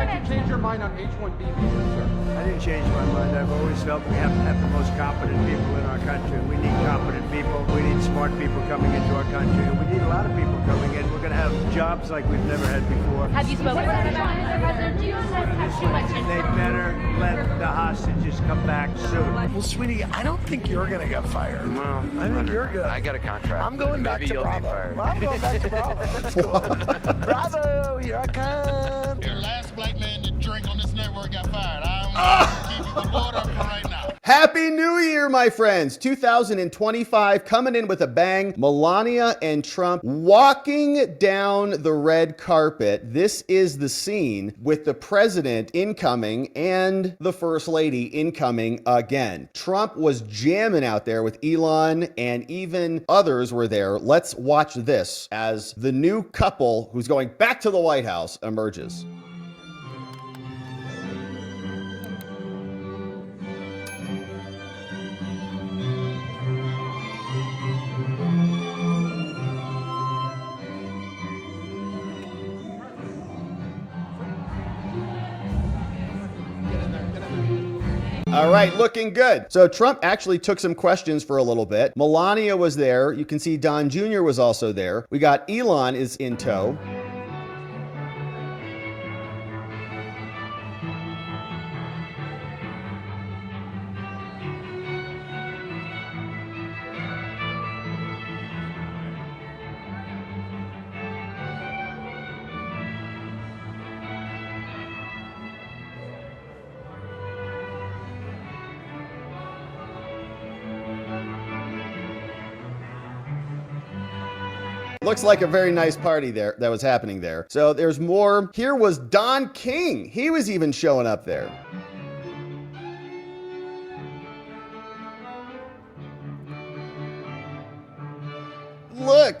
Why'd you change your mind on H1B visa, sir? I didn't change my mind. I've always felt we have to have the most competent people in our country. We need competent people. We need smart people coming into our country. And we need a lot of people coming in. We're going to have jobs like we've never had before. Have you spoken to Mr. President? Do you have too much They better let the hostages come back soon. Well, sweetie, I don't think you're going to get fired. Well, I think you're good. I got a contract. I'm going back Maybe to you'll be Bravo. fired. I'm going back to Bravo. Let's go. Bravo, here I come. The last black man to drink on this network got fired. I'm keeping the water for right now. Happy New Year, my friends. 2025 coming in with a bang. Melania and Trump walking down the red carpet. This is the scene with the president incoming and the first lady incoming again. Trump was jamming out there with Elon, and even others were there. Let's watch this as the new couple who's going back to the White House emerges. All right, looking good. So Trump actually took some questions for a little bit. Melania was there. You can see Don Jr. was also there. We got Elon is in tow. Looks like a very nice party there that was happening there. So there's more. Here was Don King. He was even showing up there. Look.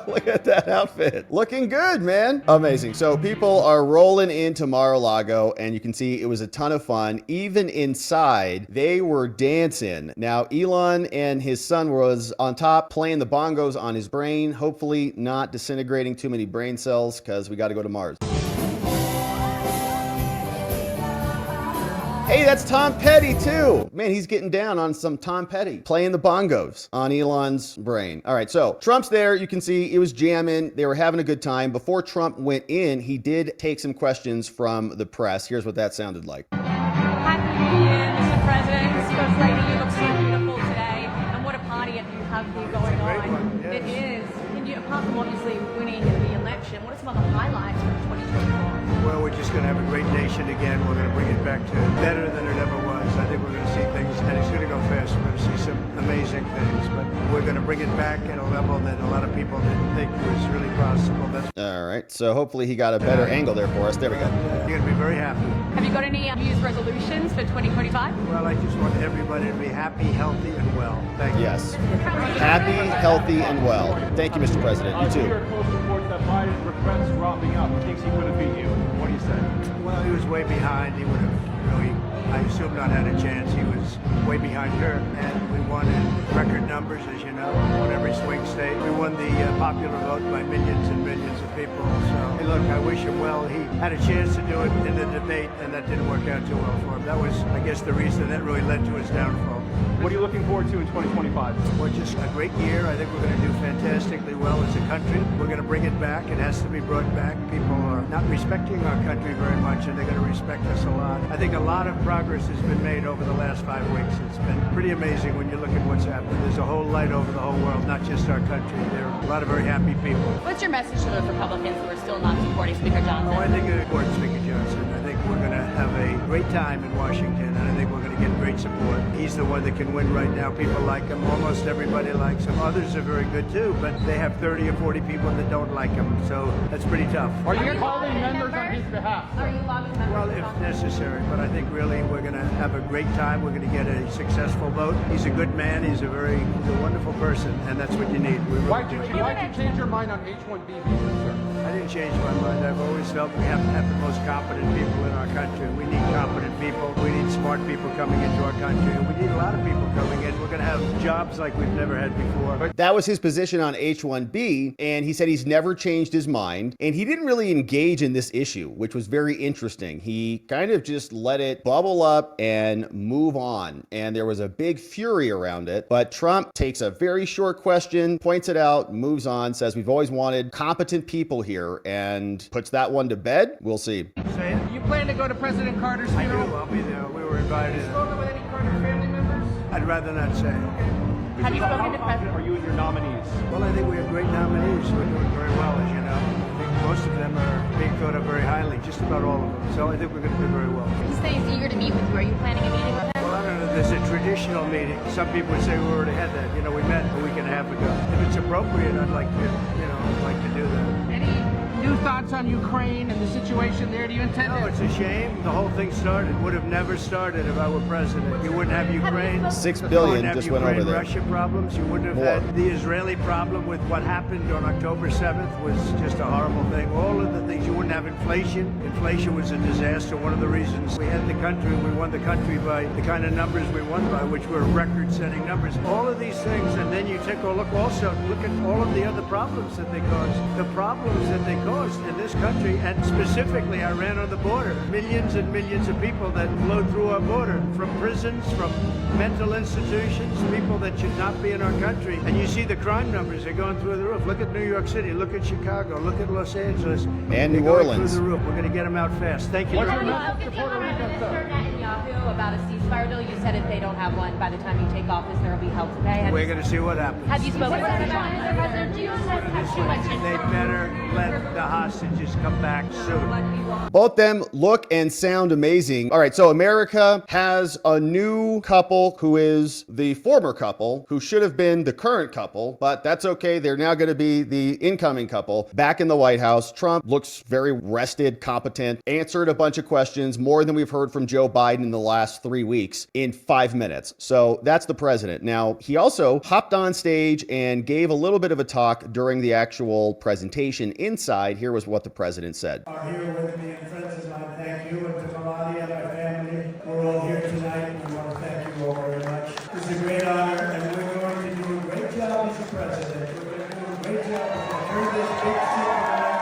Look at that outfit. Looking good, man. Amazing. So people are rolling into Mara-Lago, and you can see it was a ton of fun. Even inside, they were dancing. Now, Elon and his son was on top playing the bongos on his brain, hopefully not disintegrating too many brain cells because we got to go to Mars. Hey, that's Tom Petty too. Man, he's getting down on some Tom Petty, playing the bongos on Elon's brain. All right, so Trump's there. You can see it was jamming. They were having a good time. Before Trump went in, he did take some questions from the press. Here's what that sounded like. Happy New Year, Mr. President. First Lady, you look so beautiful today. And what a party you have here going on. Yes. It is. And you, apart from obviously winning the election, what are some other highlights from 2024? Well, we're just going to have a great nation again. We're going to bring it back to better than it ever was. I think we're going to see things, and it's going to go fast. We're going to see some amazing things, but we're going to bring it back at a level that a lot of people didn't think was really possible. That's All right, so hopefully he got a better angle there for us. There we go. You're going to be very happy. Have you got any New Year's resolutions for 2025? Well, I just want everybody to be happy, healthy, and well. Thank you. Yes. Happy, healthy, and well. Thank you, Mr. President. You Here too. are close reports that Biden regrets dropping out. He thinks he could have beat you. What do you say? Well, he was way behind. He would have really, I assume, not had a chance. He was way behind her, and we won in record numbers, as you know, on every swing state. We won the popular vote by millions and millions of people. So, hey, look, I wish him well. He had a chance to do it in the debate, and that didn't work out too well for him. That was, I guess, the reason that really led to his downfall. What are you looking forward to in 2025? Well, just a great year. I think we're going to do fantastically well as a country. We're going to bring it back. It has to be brought back. People are not respecting our country very much, and they're going to respect us a lot. I think a lot of progress has been made over the last 5 weeks. It's been pretty amazing when you look at what's happened. There's a whole light over the whole world, not just our country. There are a lot of very happy people. What's your message to those Republicans who are still not supporting Speaker Johnson? Oh, I think it's important, Speaker Johnson. I think we're going to have a great time in Washington, and I think we're going to get great support. He's the one that can win right now. People like him. Almost everybody likes him. Others are very good too, but they have 30 or 40 people that don't like him, so that's pretty tough. Are you calling members on his behalf? Are you lobbying members? Well, if necessary, but I think really we're going to have a great time. We're going to get a successful vote. He's a good man. He's a wonderful person, and that's what you need. Why'd you change your mind on H1B visa, sir? I didn't hasn't changed my mind. I've always felt we have to have the most competent people in our country. We need competent people. We need smart people coming into our country. And we need a lot of people coming in. We're going to have jobs like we've never had before. That was his position on H1B, and he said he's never changed his mind, and he didn't really engage in this issue, which was very interesting. He kind of just let it bubble up and move on, and there was a big fury around it, but Trump takes a very short question, points it out, moves on, says we've always wanted competent people here, and puts that one to bed. We'll see. Say it. You plan to go to President Carter's I do. funeral? I'll be there. We were invited. Spoken with any Carter family members? I'd rather not say. Have you spoken to How confident are you in your nominees? Well, I think we have great nominees. We're doing very well, as you know. I think most of them are being thought of very highly, just about all of them. So I think we're going to do very well. He says he's eager to meet with you. Are you planning a meeting with him? Well, I don't know. There's a traditional meeting. Some people would say we already had that. You know, we met a week and a half ago. If it's appropriate, I'd like to, I'd like to do that. Any new thoughts on Ukraine and the situation there? Do you intend No, to? it's a shame. The whole thing started. Would have never started if I were president. You wouldn't have Ukraine. $6 You billion wouldn't have just went over there. Russia problems. You wouldn't have More. had the Israeli problem with what happened on October 7th was just a horrible thing. All of the things. You wouldn't have inflation. Inflation was a disaster. One of the reasons we had the country, we won the country by the kind of numbers we won by, which were record-setting numbers. All of these things, and then you take a look also, look at all of the other problems that they caused. The problems that they caused in this country, and specifically Iran on the border. Millions and millions of people that flowed through our border, from prisons, from mental institutions, people that should not be in our country. And you see the crime numbers are going through the roof. Look at New York City, look at Chicago, look at Los Angeles. And They're New going Orleans. through the roof. We're going to get them out fast. Thank you. Have very you much. spoken to Prime Minister Netanyahu about a ceasefire deal? You said if they don't have one by the time you take office, there will be hell to pay. We're going to see what happens. Have you spoken to them about it? President, do you have too much They better let the hostages come back soon. Both them look and sound amazing. All right, so America has a new couple who is the former couple who should have been the current couple, but that's okay. They're now going to be the incoming couple back in the White House. Trump looks very rested, competent, answered a bunch of questions, more than we've heard from Joe Biden in the last 3 weeks in 5 minutes. So that's the president. Now, he also hopped on stage and gave a little bit of a talk during the actual presentation inside. Here was what the president said. Are here with me and friends of mine. Thank you, and to Melania and my family. We're all here tonight. We want to thank you all very much. It's a great honor, and we're going to do a great job as the president. We're going to do a great job of turn this big tonight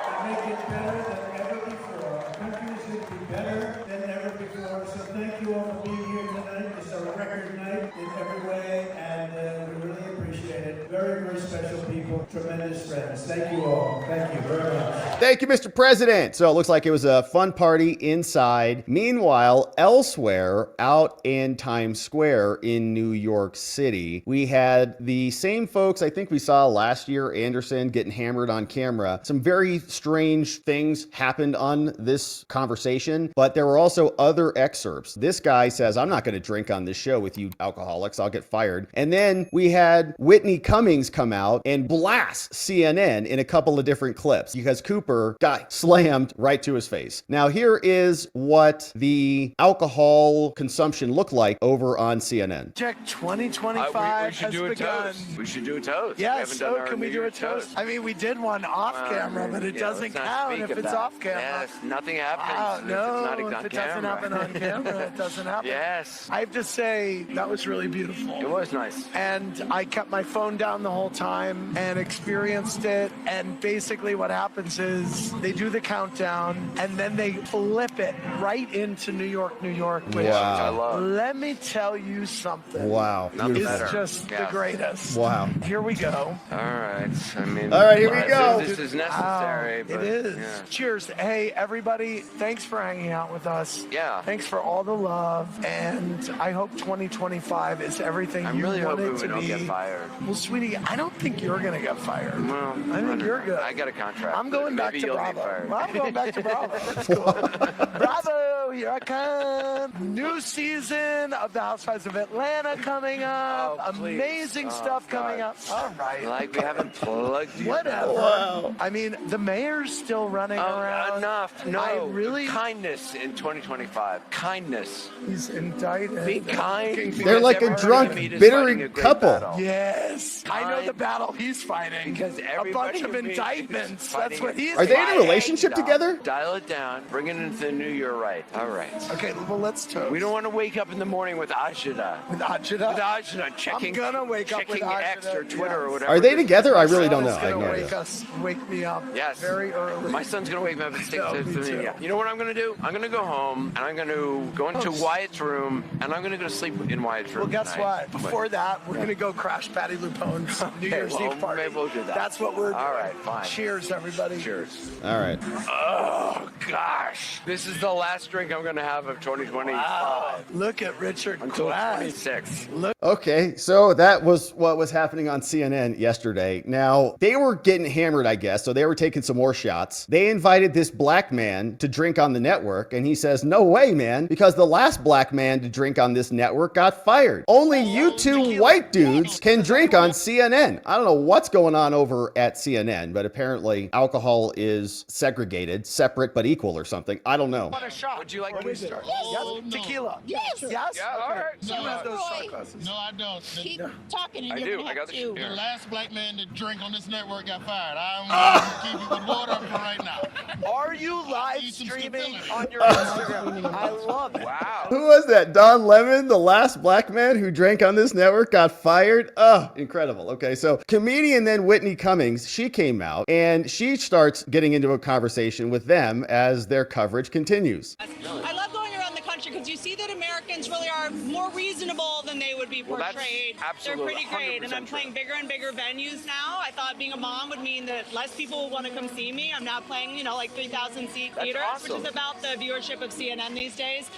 and make it better than ever before. Our country should be better than ever before. So thank you all for being here tonight. It's a record night in every way, and we really appreciate it. Very, very special people, tremendous friends. Thank you all. Thank you very much. Thank you, Mr. President. So it looks like it was a fun party inside. Meanwhile, elsewhere out in Times Square in New York City, we had the same folks I think we saw last year, Anderson, getting hammered on camera. Some very strange things happened on this conversation, but there were also other excerpts. This guy says, I'm not going to drink on this show with you alcoholics. I'll get fired. And then we had Whitney Cummings come out and blast CNN in a couple of different clips because Cooper got slammed right to his face. Now, here is what the alcohol consumption looked like over on CNN. Check 2025 we should has do a begun. toast. We should do a toast. Yeah, We haven't done so our can we New do a Year's toast? I mean, we did one off camera, but it Yeah, doesn't let's not count speak if of it's that. off camera. Yes, nothing happens Ah, if no, it's not if on it doesn't camera. happen on camera, it doesn't happen. Yes. I have to say, that was really beautiful. It was nice. And I kept my phone down the whole time and experienced it. And basically what happens is they do the countdown and then they flip it right into New York, New York, which I love. let me tell you something. Wow. Nothing Is better. just Yeah. the greatest. Wow. Here we go. All right. I mean, All right, here we go. This is necessary. Wow, but, it is. Yeah. Cheers. Hey, everybody, thanks for hanging out with us. Yeah. Thanks for all the love. And I hope 2025 is everything I'm you really want hoping it we to don't be. get fired. Well, sweetie, I don't think you're going to get fired. Well, I think you're good. I got a contract. I'm going back Maybe to you'll be Bravo. fired. Well, I'm going back to Bravo. That's cool. Bravo, here I come. New season of the Housewives of Atlanta coming up. Oh, please. Amazing Oh, stuff coming God. up. All right. Like we haven't plugged you. Whatever. Wow. I mean, the mayor's still running around. Enough. No. I really. Kindness in 2025. Kindness. He's indicted. Be kind. They're like a Everybody drunk, to meet is bitter fighting a great couple. battle. Yes. I know the battle he's fighting. Because a everybody bunch of in me is indictments. fighting That's what it. he's Are they in a fighting. relationship together? Dial it down. Bring it into the new year right. All right. Okay, well, let's toast. We don't want to wake up in the morning with Ajita. With Ajita? With Ajita checking. I'm gonna wake up with checking X Ajita, or Twitter or yes. whatever. Are they together? I really don't My know. son I is have no gonna idea. wake me up Yes. very early. My son's gonna wake me up at 6 No, me too. You know what I'm gonna do? I'm gonna go home and I'm gonna go into Wyatt's room and I'm gonna go to sleep in Wyatt's room. Well, guess tonight. what? Before that, we're gonna go crash Patty Lupone's New Year's well, Eve party. maybe we'll do that. That's what we're doing. All right, fine. Cheers, everybody. Cheers. All right. Oh gosh, this is the last drink I'm gonna have of 2020 Wow. Look at Richard until Glass. 26. Okay, so that was what was happening on CNN yesterday. Now, they were getting hammered, I guess, so they were taking some more shots. They invited this black man to drink on the network, and he says, no way, man, because the last black man to drink on this network got fired. Only you two white dudes can drink on CNN. I don't know what's going on over at CNN, but apparently alcohol is segregated, separate but equal or something. I don't know. Want a shot? Would you like What me is to it? start? Oh, Yes. no. Tequila. Yes. Yes? Yeah, all right. You have those shot glasses. No, I don't. Keep talking and I you're do. gonna I got have the to. The last black man to drink on this network got fired. I'm going to keep you with water for right now. Are you live Need some streaming stability. on your Instagram? I love it. Wow. Who was that? Don Lemon, the last black man who drank on this network, got fired? Oh, incredible. Okay, so comedian then Whitney Cummings, she came out and she starts getting into a conversation with them as their coverage continues. I love going around the country because you see that Americans really are more reasonable than they would be Well, that's portrayed. They're absolutely pretty great, and I'm 100% playing bigger and bigger venues now. I thought being a mom would mean that less people would want to come see me. I'm now playing, like 3,000 seat That's theaters, awesome. which is about the viewership of CNN these days.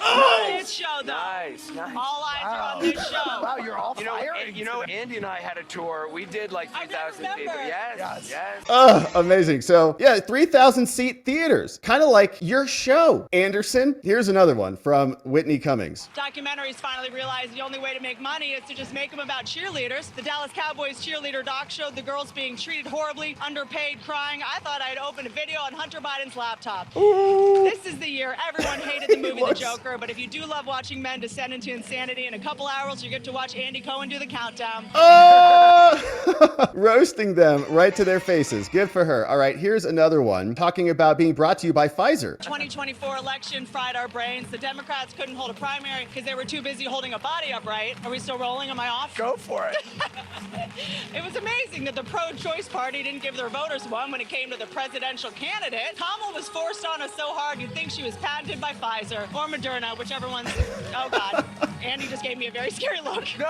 This show, though. Nice. All eyes are on this show. Wow, you're all You know, firing today. Andy and I had a tour. We did like I 3,000 remember. people. Yes, Yes. yes. Oh, amazing. So, yeah, 3,000 seat theaters, kind of like your show. Anderson, here's another one from Whitney Cummings. Documentaries finally realized the only way to make money is to just make them about cheerleaders. The Dallas Cowboys cheerleader doc showed the girls being treated horribly, underpaid, crying. I thought I'd open a video on Hunter Biden's laptop. This is the year everyone hated the movie The Joker, but if you do love watching men descend into insanity, in a couple hours you get to watch Andy Cohen do the countdown. Oh! Roasting them right to their faces. Good for her. All right, here's another one talking about being brought to you by Pfizer. 2024 election fried our brains. The Democrats couldn't hold a primary because they were too busy holding a body upright. Are we still rolling? Am I off? Go for it. It was amazing that the pro-choice party didn't give their voters one when it came to the presidential candidate. Kamala was forced on us so hard you'd think she was patented by Pfizer or Moderna, whichever one's... Oh, God. Andy just gave me a very scary look. No!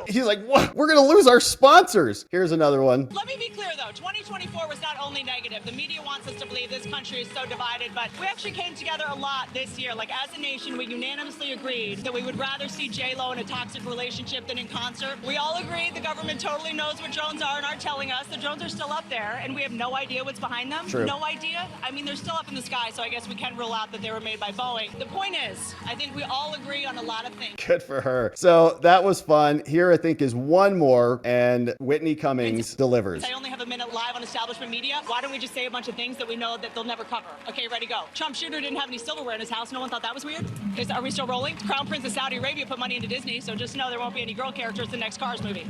He's like, what? We're going to lose our sponsors. Here's another one. Let me be clear, though. 2024 was not only negative. The media wants us to believe this country is so divided, but we actually came together a lot this year. Like, as a nation, we unanimously agreed that we would rather see J-Lo in a toxic relationship than in concert. We all agreed the government totally knows what drones are and aren't telling us. The drones are still up there, and we have no idea what's behind them. True. No idea. I mean, they're still up in the sky, so I guess we can rule out that they were made by Boeing. The point is, I think we all agree on a lot of things. Good for her. So that was fun. Here, I think, is one more, and Whitney Cummings delivers. I only have a minute live on establishment media. Why don't we just say a bunch of things that we know that they'll never cover? Okay, ready, go. Trump shooter didn't have any silverware in his house. No one thought that was weird? Are we still rolling? Crown Prince of Saudi Arabia put money into Disney, so just know there won't be any girl characters in the next Cars movie.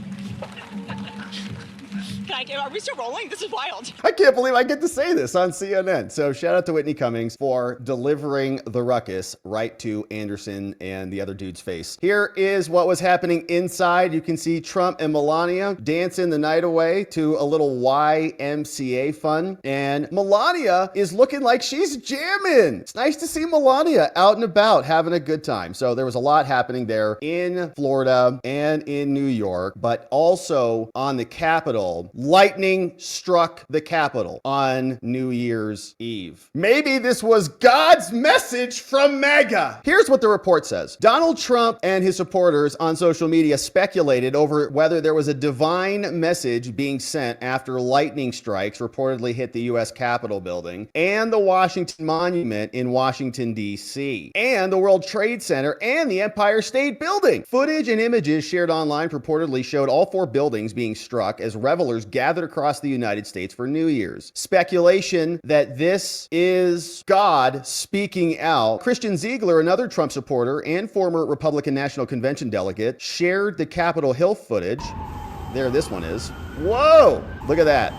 Are we still rolling? This is wild. I can't believe I get to say this on CNN. So shout out to Whitney Cummings for delivering the ruckus right to Anderson and the other dude's face. Here is what was happening inside. You can see Trump and Melania dancing the night away to a little YMCA fun. And Melania is looking like she's jamming. It's nice to see Melania out and about having a good time. So there was a lot happening there in Florida and in New York, but also on the Capitol. Lightning struck the Capitol on New Year's Eve. Maybe this was God's message from MAGA. Here's what the report says. Donald Trump and his supporters on social media speculated over whether there was a divine message being sent after lightning strikes reportedly hit the U.S. Capitol building and the Washington Monument in Washington, D.C., and the World Trade Center and the Empire State Building. Footage and images shared online purportedly showed all four buildings being struck as revelers gathered across the United States for New Year's. Speculation that this is God speaking out. Christian Ziegler, another Trump supporter and former Republican National Convention delegate, shared the Capitol Hill footage. There, this one is. Whoa, look at that.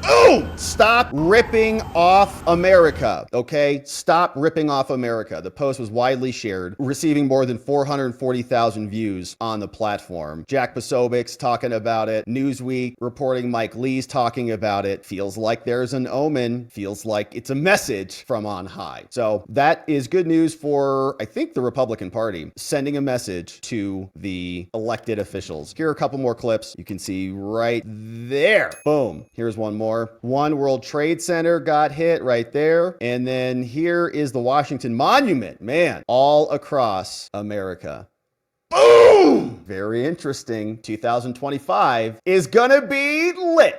Oh, stop ripping off America, okay? Stop ripping off America. The post was widely shared, receiving more than 440,000 views on the platform. Jack Posobiec's talking about it. Newsweek reporting Mike Lee's talking about it. Feels like there's an omen. Feels like it's a message from on high. So that is good news for, I think, the Republican Party, sending a message to the elected officials. Here are a couple more clips. You can see right there. Boom. Here's one more. One World Trade Center got hit right there. And then here is the Washington Monument. Man, all across America. Boom! Very interesting. 2025 is gonna be lit.